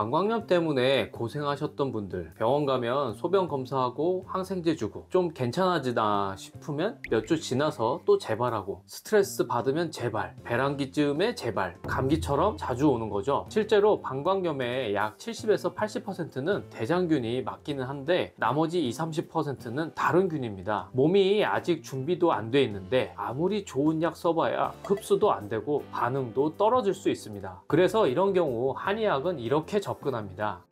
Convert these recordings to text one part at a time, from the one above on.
방광염 때문에 고생하셨던 분들, 병원 가면 소변 검사하고 항생제 주고 좀 괜찮아지나 싶으면 몇 주 지나서 또 재발하고, 스트레스 받으면 재발, 배란기쯤에 재발, 감기처럼 자주 오는 거죠. 실제로 방광염의 약 70에서 80%는 대장균이 맞기는 한데 나머지 20-30%는 다른 균입니다. 몸이 아직 준비도 안 돼 있는데 아무리 좋은 약 써봐야 흡수도 안 되고 반응도 떨어질 수 있습니다. 그래서 이런 경우 한의학은 이렇게 접근합니다.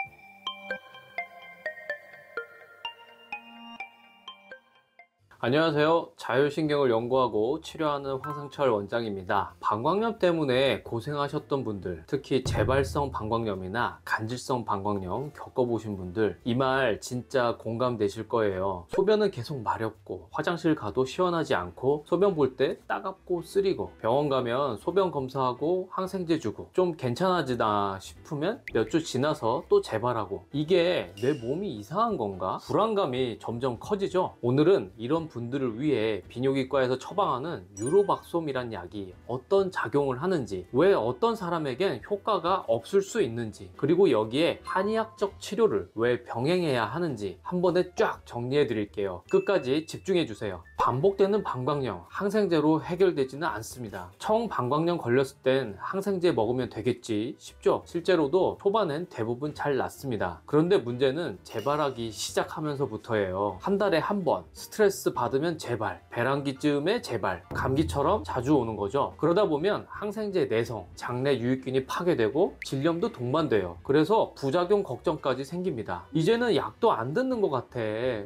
안녕하세요. 자율신경을 연구하고 치료하는 황상철 원장입니다. 방광염 때문에 고생하셨던 분들, 특히 재발성 방광염이나 간질성 방광염 겪어보신 분들, 이 말 진짜 공감되실 거예요. 소변은 계속 마렵고 화장실 가도 시원하지 않고 소변 볼 때 따갑고 쓰리고, 병원 가면 소변 검사하고 항생제 주고 좀 괜찮아지나 싶으면 몇 주 지나서 또 재발하고, 이게 내 몸이 이상한 건가? 불안감이 점점 커지죠. 오늘은 이런 분들을 위해 비뇨기과에서 처방하는 유로박솜이란 약이 어떤 작용을 하는지, 왜 어떤 사람에겐 효과가 없을 수 있는지, 그리고 여기에 한의학적 치료를 왜 병행해야 하는지 한 번에 쫙 정리해 드릴게요. 끝까지 집중해 주세요. 반복되는 방광염, 항생제로 해결되지는 않습니다. 처음 방광염 걸렸을 땐 항생제 먹으면 되겠지 싶죠? 실제로도 초반엔 대부분 잘 낫습니다. 그런데 문제는 재발하기 시작하면서부터예요. 한 달에 한 번 스트레스 받으면 재발, 배란기쯤에 재발, 감기처럼 자주 오는 거죠. 그러다 보면 항생제 내성, 장내 유익균이 파괴되고 질염도 동반돼요. 그래서 부작용 걱정까지 생깁니다. 이제는 약도 안 듣는 것 같아,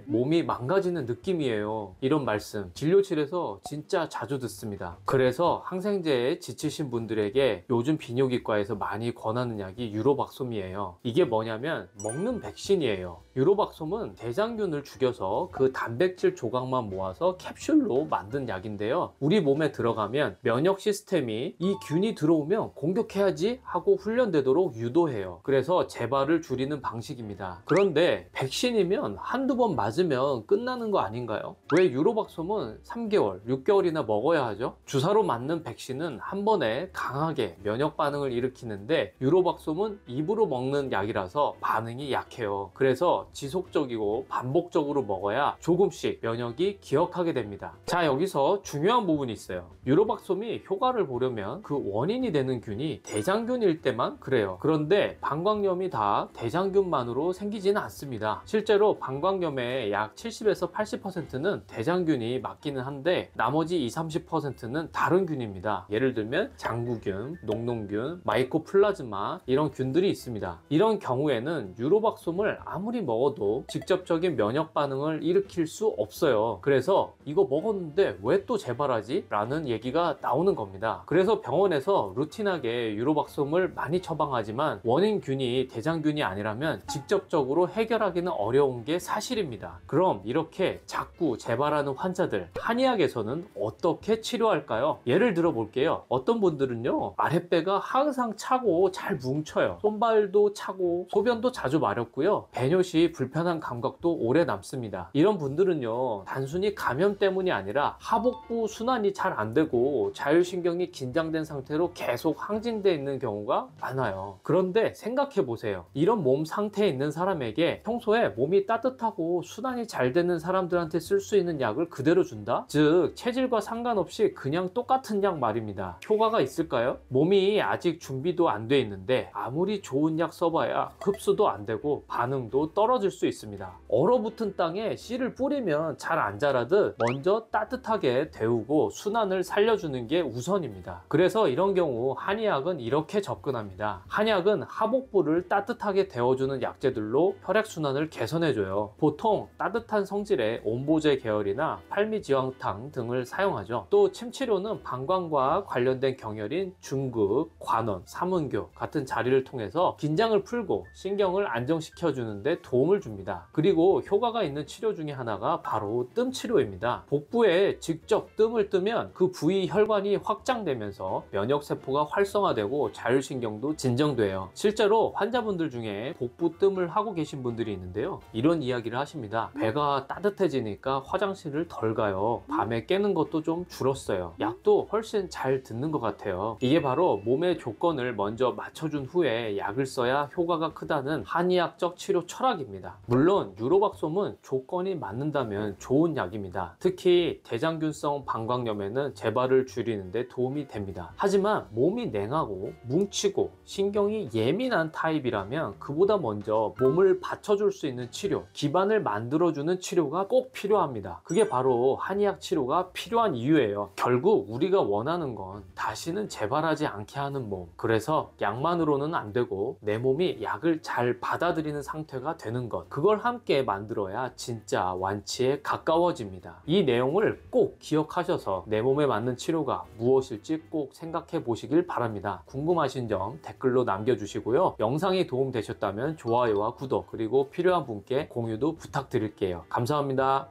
몸이 망가지는 느낌이에요. 이런 말씀 진료실에서 진짜 자주 듣습니다. 그래서 항생제에 지치신 분들에게 요즘 비뇨기과에서 많이 권하는 약이 유로박솜이에요. 이게 뭐냐면 먹는 백신이에요. 유로박솜은 대장균을 죽여서 그 단백질 조각만 모아서 캡슐로 만든 약인데요, 우리 몸에 들어가면 면역 시스템이 이 균이 들어오면 공격해야지 하고 훈련되도록 유도해요. 그래서 재발을 줄이는 방식입니다. 그런데 백신이면 한두 번 맞으면 끝나는 거 아닌가요? 왜 유로박솜은 3개월, 6개월이나 먹어야 하죠? 주사로 맞는 백신은 한 번에 강하게 면역 반응을 일으키는데 유로박솜은 입으로 먹는 약이라서 반응이 약해요. 그래서 지속적이고 반복적으로 먹어야 조금씩 면역이 기억하게 됩니다. 자, 여기서 중요한 부분이 있어요. 유로박솜이 효과를 보려면 그 원인이 되는 균이 대장균일 때만 그래요. 그런데 방광염이 다 대장균만으로 생기지는 않습니다. 실제로 방광염의 약 70에서 80%는 대장균이 맞기는 한데 나머지 20-30%는 다른 균입니다. 예를 들면 장구균, 녹농균, 마이코플라즈마, 이런 균들이 있습니다. 이런 경우에는 유로박솜을 아무리 먹어도 직접적인 면역 반응을 일으킬 수 없어요. 그래서 이거 먹었는데 왜 또 재발하지? 라는 얘기가 나오는 겁니다. 그래서 병원에서 루틴하게 유로박솜을 많이 처방하지만 원인균이 대장균이 아니라면 직접적으로 해결하기는 어려운 게 사실입니다. 그럼 이렇게 자꾸 재발하는 환자들, 한의학에서는 어떻게 치료할까요? 예를 들어 볼게요. 어떤 분들은요, 아랫배가 항상 차고 잘 뭉쳐요. 손발도 차고 소변도 자주 마렵고요, 배뇨시 불편한 감각도 오래 남습니다. 이런 분들은요, 단순히 감염 때문이 아니라 하복부 순환이 잘 안 되고 자율신경이 긴장된 상태로 계속 항진되어 있는 경우가 많아요. 그런데 생각해 보세요. 이런 몸 상태에 있는 사람에게 평소에 몸이 따뜻하고 순환이 잘 되는 사람들한테 쓸 수 있는 약을 그대로 준다? 즉 체질과 상관없이 그냥 똑같은 약 말입니다. 효과가 있을까요? 몸이 아직 준비도 안 돼 있는데 아무리 좋은 약 써봐야 흡수도 안 되고 반응도 떨어질 수 있습니다. 얼어붙은 땅에 씨를 뿌리면 잘 안 자라듯 먼저 따뜻하게 데우고 순환을 살려주는 게 우선입니다. 그래서 이런 경우 한의학은 이렇게 접근합니다. 한약은 하복부를 따뜻하게 데워주는 약재들로 혈액순환을 개선해줘요. 보통 따뜻한 성질의 온보제 계열이나 팔미지황탕 등을 사용하죠. 또 침치료는 방광과 관련된 경혈인 중극, 관원, 삼은교 같은 자리를 통해서 긴장을 풀고 신경을 안정시켜 주는데 도움을 줍니다. 그리고 효과가 있는 치료 중에 하나가 바로 뜸 뜸 치료입니다. 복부에 직접 뜸을 뜨면 그 부위 혈관이 확장되면서 면역세포가 활성화되고 자율신경도 진정돼요. 실제로 환자분들 중에 복부 뜸을 하고 계신 분들이 있는데요. 이런 이야기를 하십니다. 배가 따뜻해지니까 화장실을 덜 가요. 밤에 깨는 것도 좀 줄었어요. 약도 훨씬 잘 듣는 것 같아요. 이게 바로 몸의 조건을 먼저 맞춰준 후에 약을 써야 효과가 크다는 한의학적 치료 철학입니다. 물론 유로박솜은 조건이 맞는다면 좋은 약입니다. 특히 대장균성 방광염에는 재발을 줄이는데 도움이 됩니다. 하지만 몸이 냉하고 뭉치고 신경이 예민한 타입이라면 그보다 먼저 몸을 받쳐줄 수 있는 치료, 기반을 만들어주는 치료가 꼭 필요합니다. 그게 바로 한의학 치료가 필요한 이유예요. 결국 우리가 원하는 건 다시는 재발하지 않게 하는 몸. 그래서 약만으로는 안 되고 내 몸이 약을 잘 받아들이는 상태가 되는 것. 그걸 함께 만들어야 진짜 완치에 가까워집니다. 이 내용을 꼭 기억하셔서 내 몸에 맞는 치료가 무엇일지 꼭 생각해 보시길 바랍니다. 궁금하신 점 댓글로 남겨주시고요. 영상이 도움되셨다면 좋아요와 구독, 그리고 필요한 분께 공유도 부탁드릴게요. 감사합니다.